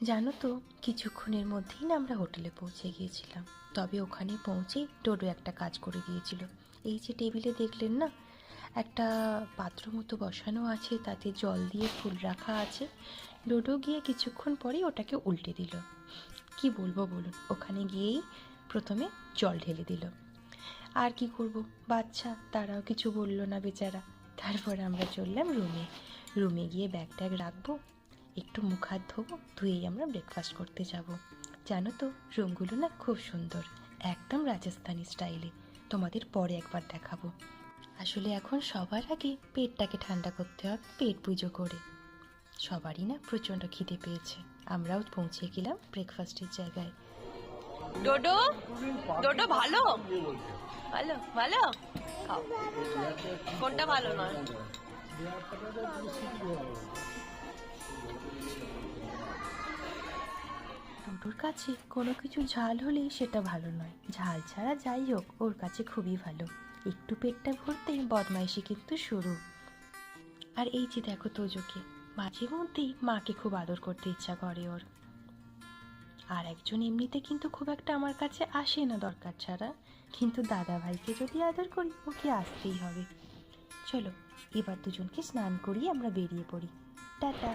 জানো তো, কিছুক্ষণের মধ্যেই না আমরা হোটেলে পৌঁছে গিয়েছিলাম। তবে ওখানে পৌঁছেই ডোডো একটা কাজ করে দিয়েছিল। এই যে টেবিলে দেখলেন না, একটা পাত্র মতো বসানো আছে, তাতে জল দিয়ে ফুল রাখা আছে। ডোডো গিয়ে কিছুক্ষণ পরেই ওটাকে উল্টে দিল। কি বলবো বলুন, ওখানে গিয়েই প্রথমে জল ঢেলে দিল। আর কি করব, বাচ্চা, তারাও কিছু বললো না বেচারা। তারপর আমরা চললাম রুমে। রুমে গিয়ে ব্যাগ ট্যাগ রাখবো, একটু মুখ হাত ধোবো, ধুয়েই আমরা ব্রেকফাস্ট করতে যাব। জানো তো, রুমগুলো না খুব সুন্দর, একদম রাজস্থানি স্টাইলে। তোমাদের পরে একবার দেখাবো। আসলে এখন সবার আগে পেটটাকে ঠান্ডা করতে হবে, পেট পুজো করে। সবারই না প্রচণ্ড খিদে পেয়েছে। আমরাও পৌঁছে গেলাম ব্রেকফাস্টের জায়গায়। ডোডো, ডোডো ভালো ভালো ভালো খাও। কোনটা ভালো নয়? ডোডোর কাছে কোনো কিছু ঝাল হলেই সেটা ভালো নয়, ঝাল ছাড়া যাই হোক ওর কাছে খুবই ভালো। একটু পেটটা ভরতেই বদমাইশি কিন্তু শুরু। আর এই যে দেখো তোজোকে, মাঝে মধ্যেই মাকে খুব আদর করতে ইচ্ছা করে ওর। আর একজন এমনিতে কিন্তু খুব একটা আমার কাছে আসে না দরকার ছাড়া, কিন্তু দাদা ভাইকে যদি আদর করি ওকে আসতেই হবে। চলো এবার দুজনকে স্নান করিয়ে আমরা বেরিয়ে পড়ি। টাটা।